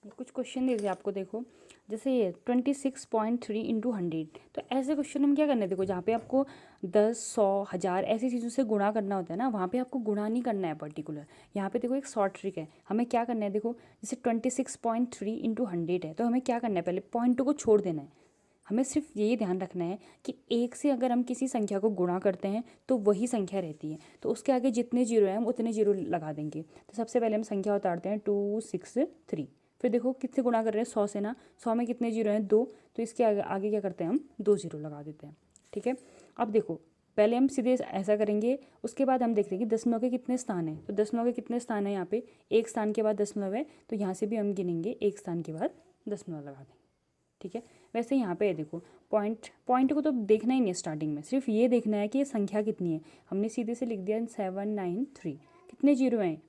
कुछ क्वेश्चन दे दिए आपको, देखो जैसे ये 26.3 इंटू 100। तो ऐसे क्वेश्चन हम क्या करना है, देखो जहाँ पे आपको 10, 100, 1000 ऐसी चीज़ों से गुणा करना होता है ना, वहाँ पे आपको गुणा नहीं करना है पर्टिकुलर। यहाँ पे देखो एक शॉर्ट ट्रिक है, हमें क्या करना है, देखो जैसे 26.3 इंटू 100 है, तो हमें क्या करना है, पहले पॉइंट को छोड़ देना है। हमें सिर्फ यही ध्यान रखना है कि एक से अगर हम किसी संख्या को गुणा करते हैं तो वही संख्या रहती है, तो उसके आगे जितने जीरो हैं हम उतने जीरो लगा देंगे। तो सबसे पहले हम संख्या उतारते हैं 263। फिर देखो किससे गुणा कर रहे हैं, 100 से ना। 100 में कितने जीरो हैं, 2, तो इसके आगे क्या करते हैं, हम 2 जीरो लगा देते हैं। ठीक है, अब देखो पहले हम सीधे ऐसा करेंगे, उसके बाद हम देखते हैं कि दशमलव के कितने स्थान हैं। तो दशमलव के कितने स्थान हैं, यहाँ पे एक स्थान के बाद दशमलव है, तो यहाँ से भी हम गिनेंगे, एक स्थान के बाद दशमलव लगा देंगे। ठीक है, वैसे यहाँ पे देखो पॉइंट को तो देखना ही नहीं है स्टार्टिंग में, सिर्फ ये देखना है कि ये संख्या कितनी है। हमने सीधे से लिख दिया 793। कितने जीरो हैं,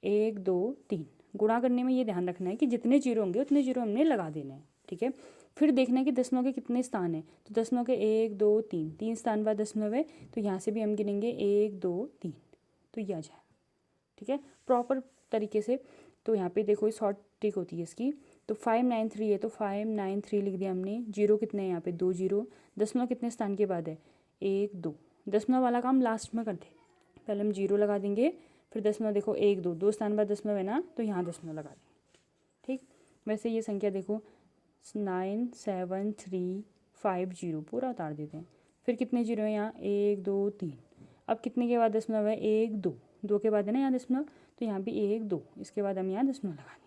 1, 2, 3। गुणा करने में ये ध्यान रखना है कि जितने जीरो होंगे उतने जीरो हमने लगा देने हैं। ठीक है, फिर देखना है कि दशमलव के कितने स्थान हैं। तो दशमलव के 1, 2, 3, 3 स्थान बाद दशमलव है, तो यहाँ से भी हम गिनेंगे 1, 2, 3, तो ये आ जाएगा। ठीक है, प्रॉपर तरीके से। तो यहाँ पे देखो शॉर्ट ट्रिक होती है इसकी। तो 593 है, तो 593 लिख दिया हमने। जीरो कितने हैं यहाँ पे, 2 जीरो। दशमलव कितने स्थान के बाद है, 1, 2। दशमलव वाला काम लास्ट में करते हैं, पहले हम जीरो लगा देंगे, फिर दशमलव देखो 1, 2, 2 स्थान बाद दशमलव है ना, तो यहाँ दशमलव लगा देंगे। ठीक, वैसे ये संख्या देखो 97350 पूरा उतार देते हैं। फिर कितने जीरो हैं यहाँ, 1, 2, 3। अब कितने के बाद दशमलव है, 1, 2, 2 के बाद है ना यहाँ दशमलव, तो यहाँ भी 1, 2, इसके बाद हम यहाँ दशमलव लगा देंगे।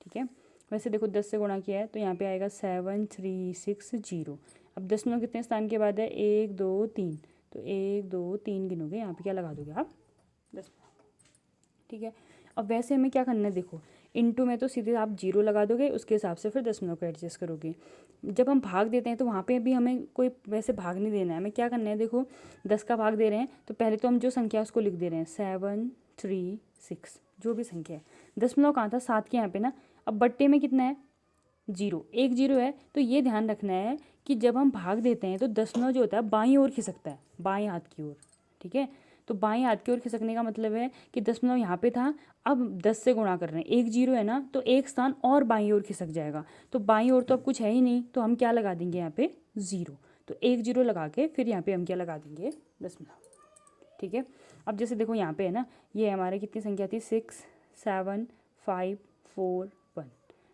ठीक है, वैसे देखो 10 से गुणा किया है, तो यहाँ पे आएगा 7360। अब दशमलव कितने स्थान के बाद है, 1, 2, 3, तो 1, 2, 3 गिनोगे, यहाँ पे क्या लगा दोगे आप, दशमलव। ठीक है, अब वैसे हमें क्या करना है, देखो इनटू में तो सीधे आप जीरो लगा दोगे, उसके हिसाब से फिर दशमलव को एडजस्ट करोगे। जब हम भाग देते हैं तो वहाँ पे भी हमें कोई वैसे भाग नहीं देना है, हमें क्या करना है, देखो 10 का भाग दे रहे हैं, तो पहले तो हम जो संख्या उसको लिख दे रहे हैं 736, जो भी संख्या है। दशमलव कहाँ था, 7 के यहाँ पे ना। अब बट्टे में कितना है, जीरो, एक जीरो है, तो ये ध्यान रखना है कि जब हम भाग देते हैं तो दशमलव जो होता है बाईं ओर खिसकता है, बाएं हाथ की ओर। ठीक है, तो बाएं हाथ की ओर खिसकने का मतलब है कि दशमलव यहाँ पे था, अब 10 से गुणा कर रहे हैं, एक जीरो है ना, तो एक स्थान और बाईं ओर खिसक जाएगा। तो बाईं ओर तो अब कुछ है ही नहीं, तो हम क्या लगा देंगे यहाँ पे, जीरो। तो एक जीरो लगा के फिर यहाँ पे हम क्या लगा देंगे, दशमलव। ठीक है, अब जैसे देखो यहाँ पे है ना, ये हमारे कितनी संख्या थी, 6, 7, 5, 4, 1।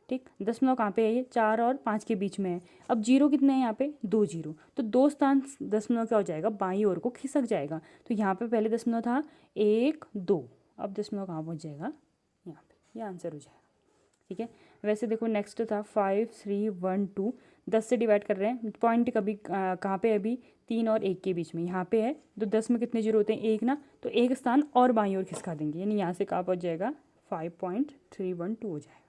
ठीक, दशमलव कहाँ पे है, ये 4 और 5 के बीच में है। अब जीरो कितने हैं यहाँ पे, 2 जीरो, तो 2 स्थान दशमलव क्या हो जाएगा, बाईं ओर को खिसक जाएगा। तो यहाँ पे पहले दशमलव था 1, 2, अब दशमलव कहाँ पहुँच जाएगा, यहाँ पे, ये आंसर हो जाएगा। ठीक है, वैसे देखो नेक्स्ट था 5, 3, 1, 2। 10 से डिवाइड कर रहे हैं, पॉइंट कभी कहाँ पे है, अभी 3 और 1 के बीच में, यहाँ पे है। तो 10 में कितने जीरो होते हैं, 1 ना, तो एक स्थान और बाईं ओर खिसका देंगे, यानी यहाँ से कहाँ पहुँच जाएगा, 5.312 हो जाएगा।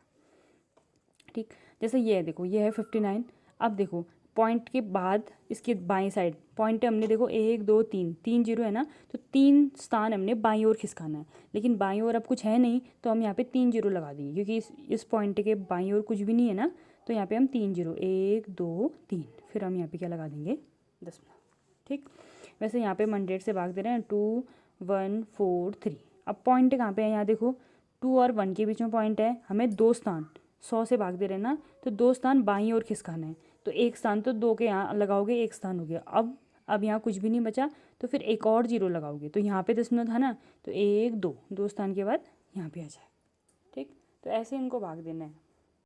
ठीक, जैसे ये है, देखो ये है 59। अब देखो पॉइंट के बाद इसके बाईं साइड पॉइंट है, हमने देखो 1, 2, 3, 3 जीरो है ना, तो 3 स्थान हमने बाईं ओर खिसकाना है। लेकिन बाईं ओर अब कुछ है नहीं, तो हम यहाँ पे 3 जीरो लगा देंगे, क्योंकि इस पॉइंट के बाईं ओर कुछ भी नहीं है ना, तो यहाँ पे हम 3 जीरो, 1, 2, 3, फिर हम यहाँ पे क्या लगा देंगे, दशमलव। ठीक, वैसे यहाँ पे हम 100 से भाग दे रहे हैं, 2, 1, 4, 3। अब पॉइंट कहाँ पे है, यहाँ देखो 2 और 1 के बीच में पॉइंट है, हमें 2 स्थान 100 से भाग दे रहे हैं ना, तो 2 स्थान बाईं ओर खिसकाना है। तो एक स्थान तो 2 के यहाँ लगाओगे, एक स्थान हो गया। अब यहाँ कुछ भी नहीं बचा, तो फिर एक और जीरो लगाओगे, तो यहाँ पे दशमलव था ना, तो 1, 2, 2 स्थान के बाद यहाँ पे आ जाए। ठीक, तो ऐसे इनको भाग देना है।